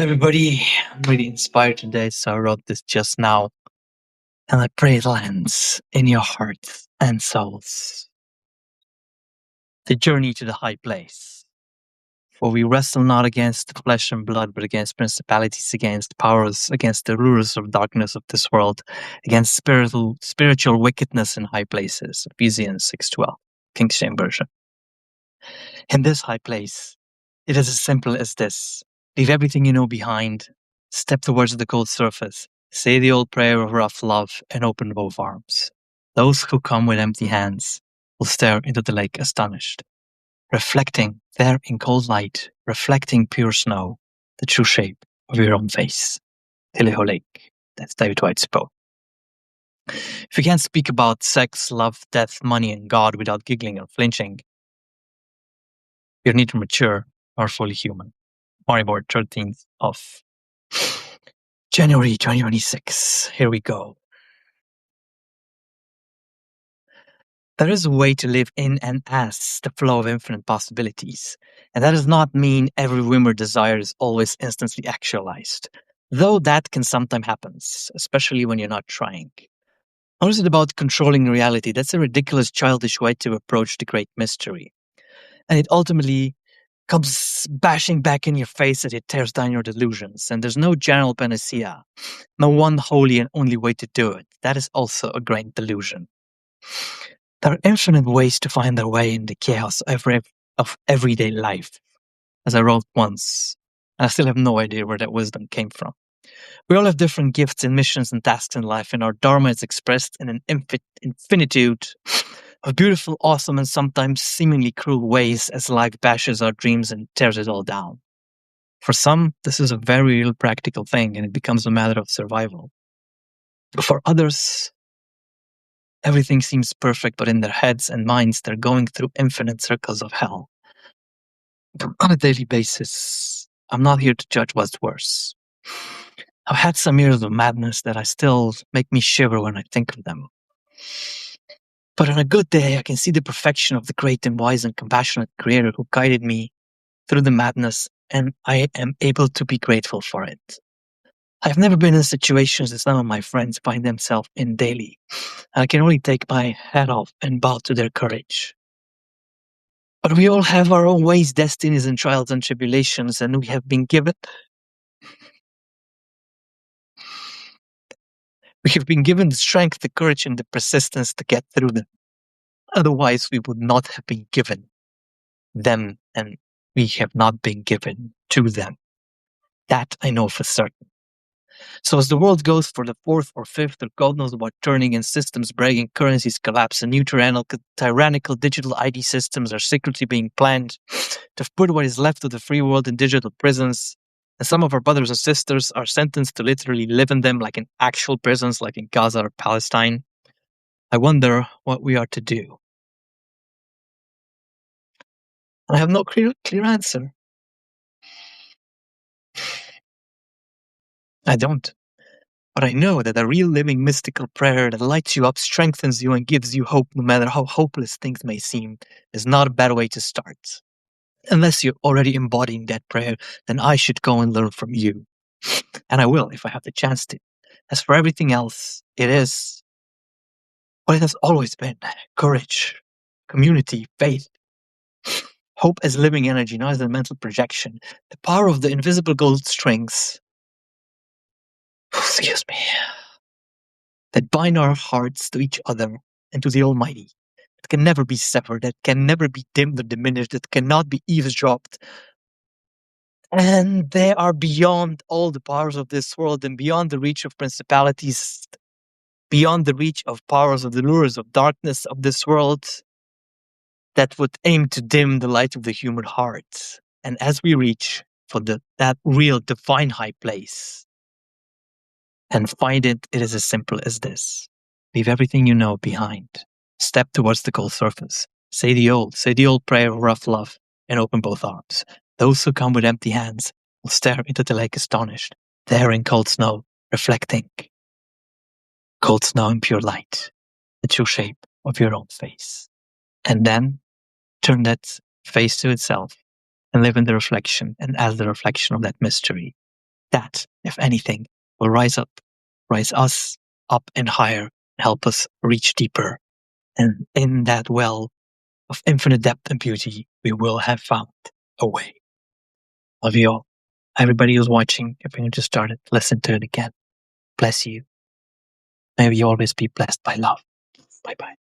Hi, everybody. I'm really inspired today, so I wrote this just now. And I pray it lands in your hearts and souls. The journey to the high place. For we wrestle not against flesh and blood, but against principalities, against powers, against the rulers of darkness of this world, against spiritual wickedness in high places. Ephesians 6:12, King James Version. In this high place, it is as simple as this. Leave everything you know behind. Step towards the cold surface. Say the old prayer of rough love and open both arms. Those who come with empty hands will stare into the lake astonished, reflecting there in cold light, reflecting pure snow, the true shape of your own face. Tiliho Lake. That's David White's poem. If you can't speak about sex, love, death, money, and God without giggling or flinching, you're neither mature or fully human. Morning 13th of January 2026. Here we go. There is a way to live in and as the flow of infinite possibilities. And that does not mean every whim or desire is always instantly actualized. Though that can sometimes happen, especially when you're not trying. Nor is it about controlling reality. That's a ridiculous, childish way to approach the great mystery. And it ultimately comes bashing back in your face as it tears down your delusions. And there's no general panacea, no one holy and only way to do it. That is also a great delusion. There are infinite ways to find their way in the chaos of everyday life, as I wrote once, and I still have no idea where that wisdom came from. We all have different gifts and missions and tasks in life, and our dharma is expressed in an infinitude of beautiful, awesome, and sometimes seemingly cruel ways as life bashes our dreams and tears it all down. For some, this is a very real practical thing, and it becomes a matter of survival. But for others, everything seems perfect, but in their heads and minds, they're going through infinite circles of hell. On a daily basis, I'm not here to judge what's worse. I've had some years of madness that I still make me shiver when I think of them. But on a good day, I can see the perfection of the great and wise and compassionate Creator who guided me through the madness, and I am able to be grateful for it. I've never been in situations that some of my friends find themselves in daily. I can only take my hat off and bow to their courage. But we all have our own ways, destinies, and trials and tribulations, and we have been given the strength, the courage, and the persistence to get through them. Otherwise, we would not have been given them, and we have not been given to them. That I know for certain. So as the world goes for the fourth or fifth, or God knows what turning, and systems breaking, currencies collapse, and new tyrannical digital ID systems are secretly being planned to put what is left of the free world in digital prisons, and some of our brothers and sisters are sentenced to literally live in them like in actual prisons, like in Gaza or Palestine, I wonder what we are to do. I have no clear answer. I don't. But I know that a real living mystical prayer that lights you up, strengthens you, and gives you hope no matter how hopeless things may seem is not a bad way to start. Unless you're already embodying that prayer, then I should go and learn from you. And I will if I have the chance to. As for everything else, it is what it has always been: courage, community, faith. Hope as living energy, not as a mental projection. The power of the invisible gold strings, excuse me, that bind our hearts to each other and to the Almighty. It can never be severed, that can never be dimmed or diminished, that cannot be eavesdropped. And they are beyond all the powers of this world and beyond the reach of principalities, beyond the reach of powers of the lures of darkness of this world that would aim to dim the light of the human heart. And as we reach for that real divine high place and find it, it is as simple as this. Leave everything you know behind. Step towards the cold surface. Say the old prayer of rough love and open both arms. Those who come with empty hands will stare into the lake astonished, there in cold snow, reflecting. Cold snow and pure light, the true shape of your own face. And then turn that face to itself and live in the reflection and as the reflection of that mystery. That, if anything, will rise us up and higher, help us reach deeper. And in that well of infinite depth and beauty, we will have found a way. Love you all. Everybody who's watching, if you just started, listen to it again. Bless you. May we always be blessed by love. Bye bye.